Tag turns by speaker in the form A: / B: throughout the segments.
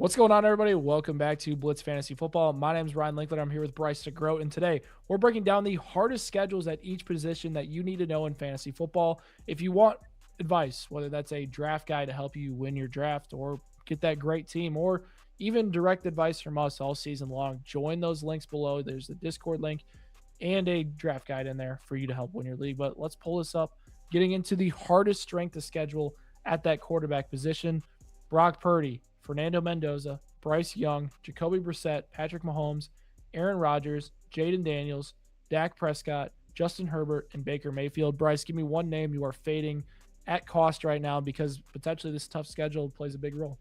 A: What's going on, everybody? Welcome back to Blitz Fantasy Football. My name is Ryan Linkletter. I'm here with Bryce DeGroat, and today we're breaking down the hardest schedules at each position that you need to know in fantasy football. If you want advice, whether that's a draft guide to help you win your draft or get that great team, or even direct advice from us all season long, join those links below. There's the Discord link and a draft guide in there for you to help win your league. But let's pull this up, getting into the hardest strength of schedule at that quarterback position. Brock Purdy, Fernando Mendoza, Bryce Young, Jacoby Brissett, Patrick Mahomes, Aaron Rodgers, Jaden Daniels, Dak Prescott, Justin Herbert, and Baker Mayfield. Bryce, give me one name you are fading at cost right now because potentially this tough schedule plays a big role.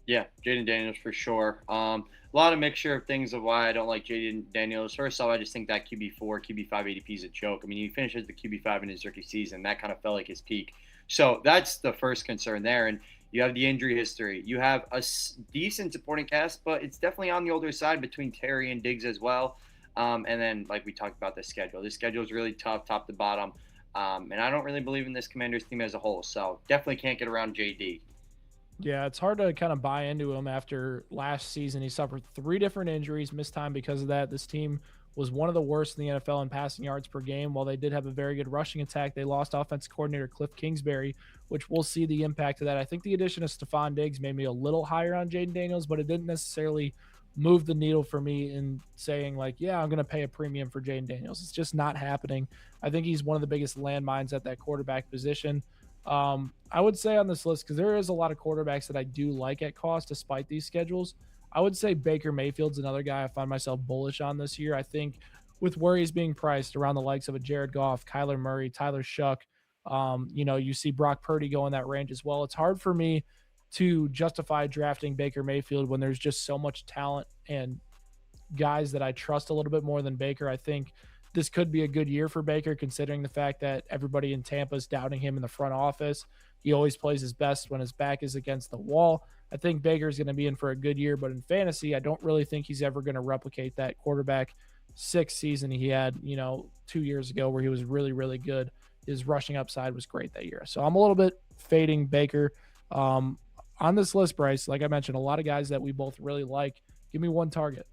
B: Yeah, Jaden Daniels for sure. A lot of mixture of things of why I don't like Jaden Daniels. First off, I just think that QB4, QB5 ADP is a joke. I mean, he finished as the QB5 in his rookie season. That kind of felt like his peak. So that's the first concern there. And you have the injury history. You have a decent supporting cast, but it's definitely on the older side between Terry and Diggs as well. And then, like we talked about, the schedule. This schedule is really tough, top to bottom. And I don't really believe in this Commanders team as a whole. So definitely can't get around JD.
A: Yeah, it's hard to kind of buy into him after last season. He suffered three different injuries, missed time because of that. This team was one of the worst in the NFL in passing yards per game. While they did have a very good rushing attack, they lost offensive coordinator Cliff Kingsbury, which we'll see the impact of that. I think the addition of Stephon Diggs made me a little higher on Jaden Daniels, but it didn't necessarily move the needle for me in saying, like, yeah, I'm going to pay a premium for Jaden Daniels. It's just not happening. I think he's one of the biggest landmines at that quarterback position. I would say on this list, because there is a lot of quarterbacks that I do like at cost despite these schedules, I would say Baker Mayfield's another guy I find myself bullish on this year. I think with where he's being priced around the likes of a Jared Goff, Kyler Murray, Tyler Shuck, you see Brock Purdy go in that range as well. It's hard for me to justify drafting Baker Mayfield when there's just so much talent and guys that I trust a little bit more than Baker. I think this could be a good year for Baker, considering the fact that everybody in Tampa is doubting him in the front office. He always plays his best when his back is against the wall. I think Baker's going to be in for a good year, but in fantasy, I don't really think he's ever going to replicate that quarterback 6 season he had, 2 years ago where he was really, really good. His rushing upside was great that year. So I'm a little bit fading Baker. On this list, Bryce, like I mentioned, a lot of guys that we both really like. Give me one target.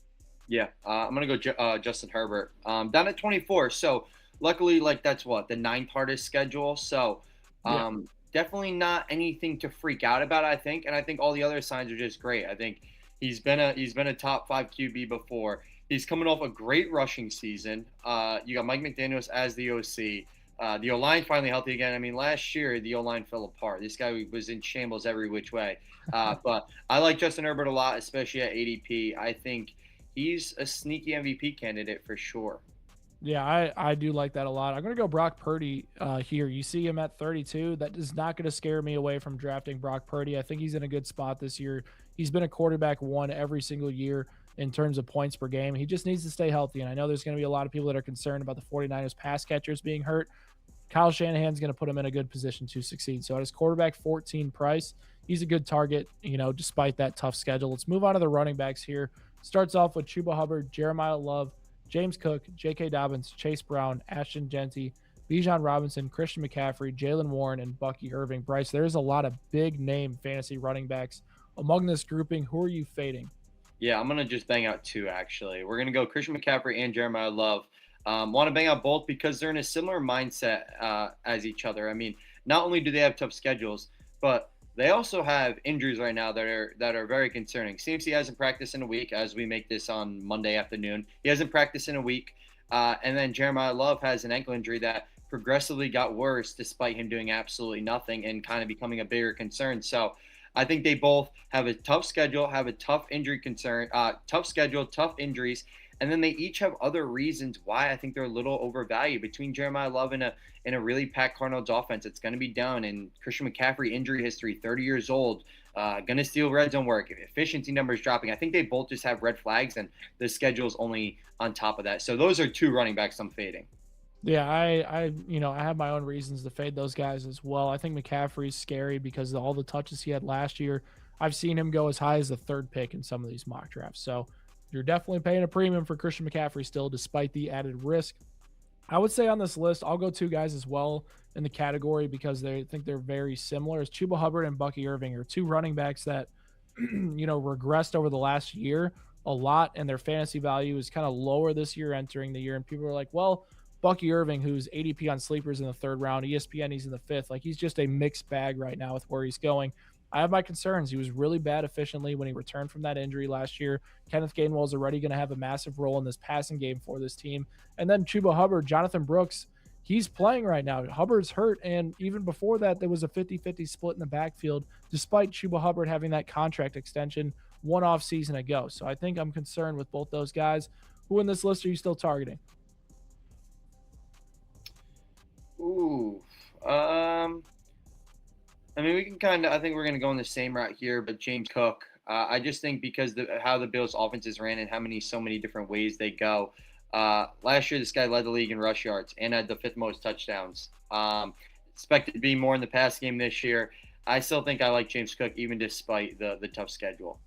B: Yeah, I'm gonna go Justin Herbert. Down at 24. So luckily, like that's what the ninth hardest schedule. So
A: Yeah.
B: definitely not anything to freak out about. I think, and I think all the other signs are just great. I think he's been a top five QB before. He's coming off a great rushing season. You got Mike McDaniels as the OC. The O-line finally healthy again. I mean, last year the O-line fell apart. This guy was in shambles every which way. But I like Justin Herbert a lot, especially at ADP. I think he's a sneaky MVP candidate for sure.
A: Yeah, I do like that a lot. I'm going to go Brock Purdy here. You see him at 32. That is not going to scare me away from drafting Brock Purdy. I think he's in a good spot this year. He's been a quarterback one every single year in terms of points per game. He just needs to stay healthy. And I know there's going to be a lot of people that are concerned about the 49ers pass catchers being hurt. Kyle Shanahan's going to put him in a good position to succeed. So at his quarterback 14 price, he's a good target, despite that tough schedule. Let's move on to the running backs here. Starts off with Chuba Hubbard, Jeremiah Love, James Cook, J.K. Dobbins, Chase Brown, Ashton Genty, Bijan Robinson, Christian McCaffrey, Jalen Warren, and Bucky Irving. Bryce, there's a lot of big name fantasy running backs among this grouping. Who are you fading?
B: Yeah, I'm gonna just bang out two actually. We're gonna go Christian McCaffrey and Jeremiah Love. Want to bang out both because they're in a similar mindset as each other. I mean, not only do they have tough schedules, but they also have injuries right now that are very concerning. CMC hasn't practiced in a week as we make this on Monday afternoon. He hasn't practiced in a week. And then Jeremiah Love has an ankle injury that progressively got worse despite him doing absolutely nothing and kind of becoming a bigger concern. So I think they both have a tough schedule, have a tough injury concern, tough schedule, tough injuries, and then they each have other reasons why I think they're a little overvalued. Between Jeremiah Love and a really packed Cardinals offense, it's going to be down. And Christian McCaffrey, injury history, 30 years old, going to steal red zone work, efficiency numbers dropping. I think they both just have red flags, and the schedule's only on top of that. So those are two running backs I'm fading.
A: Yeah, I have my own reasons to fade those guys as well. I think McCaffrey's scary because of all the touches he had last year. I've seen him go as high as the third pick in some of these mock drafts. So you're definitely paying a premium for Christian McCaffrey still, despite the added risk. I would say on this list, I'll go two guys as well in the category because they think they're very similar. As Chuba Hubbard and Bucky Irving are two running backs that regressed over the last year a lot, and their fantasy value is kind of lower this year entering the year. And people are like, well, Bucky Irving, who's ADP on sleepers in the third round, ESPN, he's in the fifth. Like, he's just a mixed bag right now with where he's going. I have my concerns. He was really bad efficiently when he returned from that injury last year. Kenneth Gainwell is already going to have a massive role in this passing game for this team. And then Chuba Hubbard, Jonathan Brooks, he's playing right now. Hubbard's hurt. And even before that, there was a 50-50 split in the backfield, despite Chuba Hubbard having that contract extension one off season ago. So I think I'm concerned with both those guys. Who in this list are you still targeting?
B: Ooh. I mean, we can I think we're going to go in the same route here, but James Cook. I just think because how the Bills' offenses ran and so many different ways they go. Last year, this guy led the league in rush yards and had the fifth most touchdowns. Expected to be more in the pass game this year. I still think I like James Cook, even despite the tough schedule.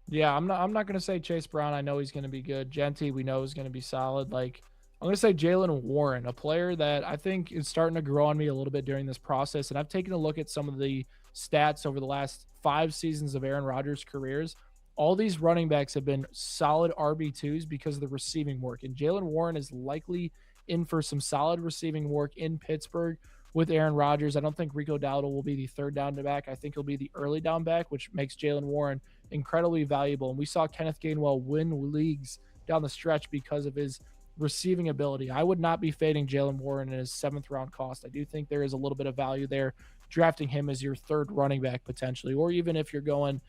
A: Yeah, I'm not gonna say Chase Brown. I know he's gonna be good. Genty, we know is gonna be solid. Like, I'm gonna say Jalen Warren, a player that I think is starting to grow on me a little bit during this process. And I've taken a look at some of the stats over the last 5 seasons of Aaron Rodgers' careers. All these running backs have been solid RB2s because of the receiving work. And Jalen Warren is likely in for some solid receiving work in Pittsburgh with Aaron Rodgers. I don't think Rico Dowdle will be the third down back. I think he'll be the early down back, which makes Jalen Warren incredibly valuable. And we saw Kenneth Gainwell win leagues down the stretch because of his receiving ability. I would not be fading Jalen Warren in his 7th-round cost. I do think there is a little bit of value there, drafting him as your third running back potentially, or even if you're going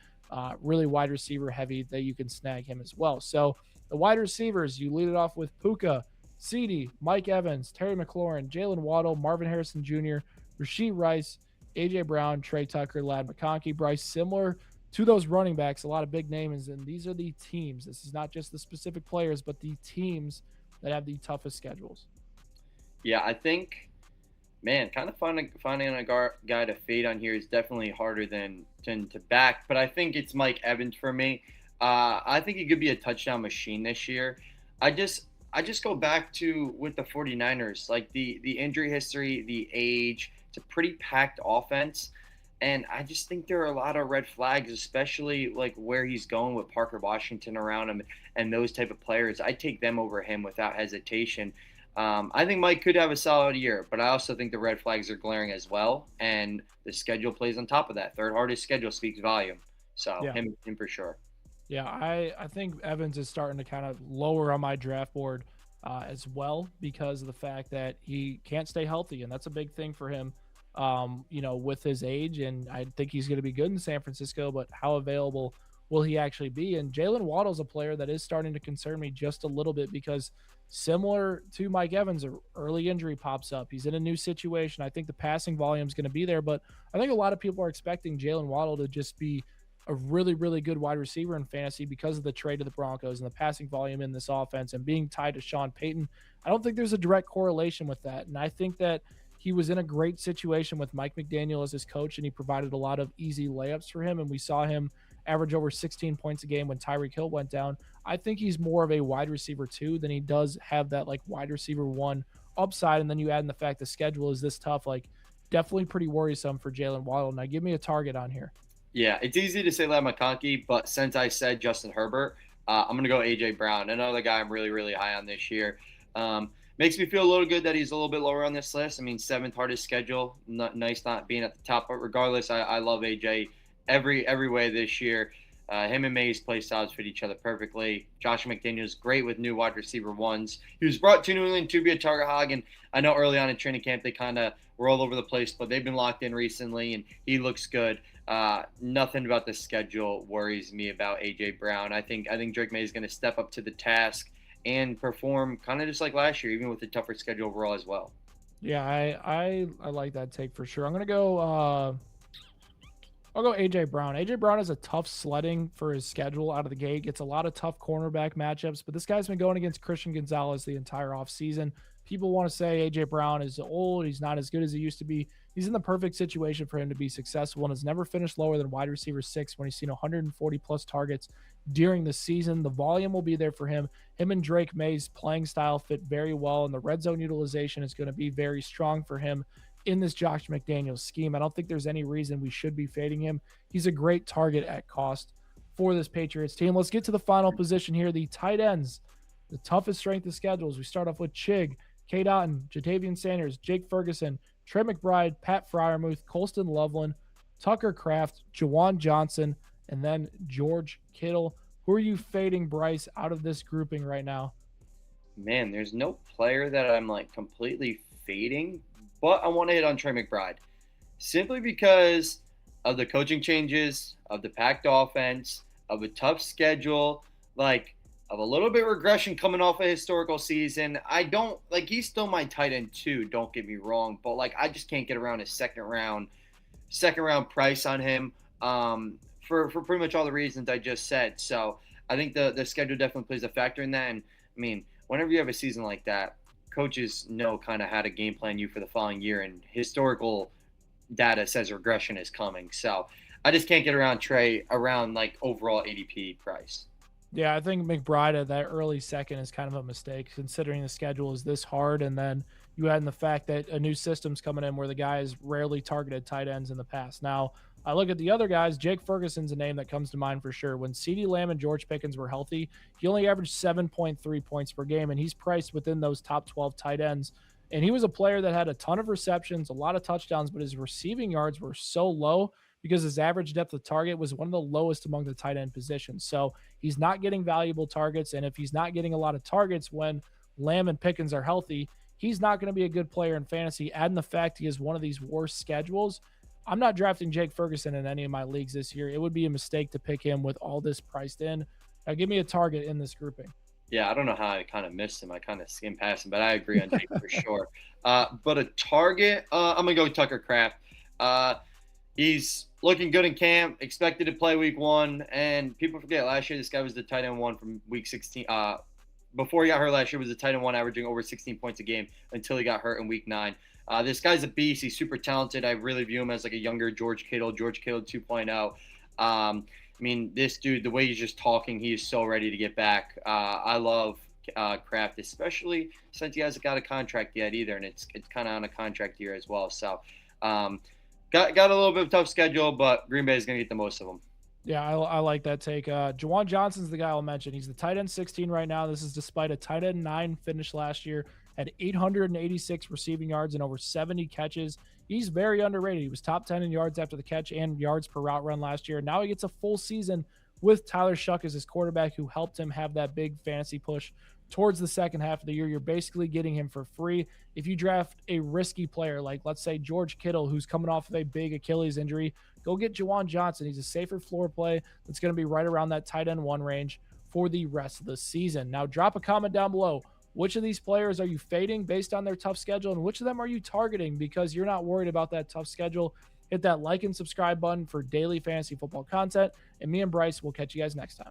A: really wide receiver heavy, that you can snag him as well. So the wide receivers, you lead it off with Puka, CeeDee, Mike Evans, Terry McLaurin, Jalen Waddle, Marvin Harrison Jr., Rashee Rice, A.J. Brown, Trey Tucker, Ladd McConkey, Bryce. Similar to those running backs, a lot of big names, and these are the teams. This is not just the specific players, but the teams that have the toughest schedules.
B: Yeah, I think, man, kind of finding a guy to fade on here is definitely harder than to back. But I think it's Mike Evans for me. I think he could be a touchdown machine this year. I just go back to with the 49ers, like the injury history, the age. It's a pretty packed offense. And I just think there are a lot of red flags, especially like where he's going with Parker Washington around him and those type of players. I take them over him without hesitation. I think Mike could have a solid year, but I also think the red flags are glaring as well. And the schedule plays on top of that. Third hardest schedule speaks volume. So
A: Yeah.
B: him for sure.
A: Yeah, I think Evans is starting to kind of lower on my draft board as well because of the fact that he can't stay healthy, and that's a big thing for him. With his age, and I think he's going to be good in San Francisco, but how available will he actually be? And Jalen Waddle's a player that is starting to concern me just a little bit because similar to Mike Evans, an early injury pops up. He's in a new situation. I think the passing volume is going to be there, but I think a lot of people are expecting Jalen Waddle to just be a really, really good wide receiver in fantasy because of the trade to the Broncos and the passing volume in this offense and being tied to Sean Payton. I don't think there's a direct correlation with that. And I think that he was in a great situation with Mike McDaniel as his coach, and he provided a lot of easy layups for him. And we saw him average over 16 points a game when Tyreek Hill went down. I think he's more of a wide receiver 2 than he does have that like wide receiver 1 upside. And then you add in the fact the schedule is this tough, like definitely pretty worrisome for Jalen Waddle. Now give me a target on here.
B: Yeah, it's easy to say Ladd McConkey, but since I said Justin Herbert, I'm going to go A.J. Brown, another guy I'm really, really high on this year. Makes me feel a little good that he's a little bit lower on this list. I mean, 7th hardest schedule. Nice not being at the top, but regardless, I love AJ every way this year. Him and May's play styles fit each other perfectly. Josh McDaniels great with new wide receiver 1s. He was brought to New England to be a target hog, and I know early on in training camp they kind of were all over the place, but they've been locked in recently, and he looks good. Nothing about the schedule worries me about AJ Brown. I think Drake May is going to step up to the task and perform kind of just like last year, even with a tougher schedule overall as well.
A: Yeah, I like that take for sure. I'm gonna go. I'll go AJ Brown. AJ Brown is a tough sledding for his schedule out of the gate. Gets a lot of tough cornerback matchups, but this guy's been going against Christian Gonzalez the entire offseason. People want to say AJ Brown is old. He's not as good as he used to be. He's in the perfect situation for him to be successful and has never finished lower than wide receiver 6 when he's seen 140 plus targets during the season. The volume will be there for him. Him and Drake May's playing style fit very well, and the red zone utilization is going to be very strong for him in this Josh McDaniels scheme. I don't think there's any reason we should be fading him. He's a great target at cost. for this Patriots team. Let's get to the final position here, the tight ends. The toughest strength of schedules. We start off with Chig, Kate Otten, Jatavian Sanders, Jake Ferguson, Trey McBride, Pat Fryermuth, Colston Loveland, Tucker Kraft, Jawan Johnson, and then George Kittle. Who are you fading, Bryce, out of this grouping right now?
B: Man, there's no player that I'm like completely fading, but I want to hit on Trey McBride simply because of the coaching changes, of the packed offense, of a tough schedule, like of a little bit regression coming off a historical season. I don't like he's still my tight end too, don't get me wrong, but like I just can't get around a second round price on him for pretty much all the reasons I just said. So I think the schedule definitely plays a factor in that. And I mean, whenever you have a season like that, coaches know kind of how to game plan you for the following year, and historical data says regression is coming. So I just can't get around Trey around like overall ADP price.
A: Yeah, I think McBride at that early second is kind of a mistake considering the schedule is this hard. And then you add in the fact that a new system's coming in where the guys rarely targeted tight ends in the past. Now, I look at the other guys. Jake Ferguson's a name that comes to mind for sure. When CeeDee Lamb and George Pickens were healthy, he only averaged 7.3 points per game, and he's priced within those top 12 tight ends. And he was a player that had a ton of receptions, a lot of touchdowns, but his receiving yards were so low because his average depth of target was one of the lowest among the tight end positions. So he's not getting valuable targets. And if he's not getting a lot of targets when Lamb and Pickens are healthy, he's not going to be a good player in fantasy. Add in the fact he has one of these worst schedules. I'm not drafting Jake Ferguson in any of my leagues this year. It would be a mistake to pick him with all this priced in. Now, give me a target in this grouping.
B: Yeah, I don't know how I kind of missed him. I kind of skimmed past him, but I agree on Jake for sure. But a target, I'm going to go with Tucker Kraft. He's looking good in camp, expected to play week 1. And people forget last year this guy was the tight end 1 from week 16. Before he got hurt last year, was the tight end 1 averaging over 16 points a game until he got hurt in week 9. This guy's a beast. He's super talented. I really view him as like a younger George Kittle 2.0. I mean, this dude, the way he's just talking, he is so ready to get back. I love Kraft, especially since he hasn't got a contract yet either, and it's kind of on a contract year as well. So got a little bit of a tough schedule, but Green Bay is going to get the most of them.
A: Yeah, I like that take. Jawan Johnson's the guy I'll mention. He's the tight end 16 right now. This is despite a tight end 9 finish last year, had 886 receiving yards and over 70 catches. He's very underrated. He was top 10 in yards after the catch and yards per route run last year. Now he gets a full season with Tyler Shuck as his quarterback, who helped him have that big fantasy push towards the second half of the year. You're basically getting him for free. If you draft a risky player, like let's say George Kittle, who's coming off of a big Achilles injury, go get Jawan Johnson. He's a safer floor play that's going to be right around that tight end 1 range for the rest of the season. Now, drop a comment down below. Which of these players are you fading based on their tough schedule, and which of them are you targeting because you're not worried about that tough schedule? Hit that like and subscribe button for daily fantasy football content, and me and Bryce will catch you guys next time.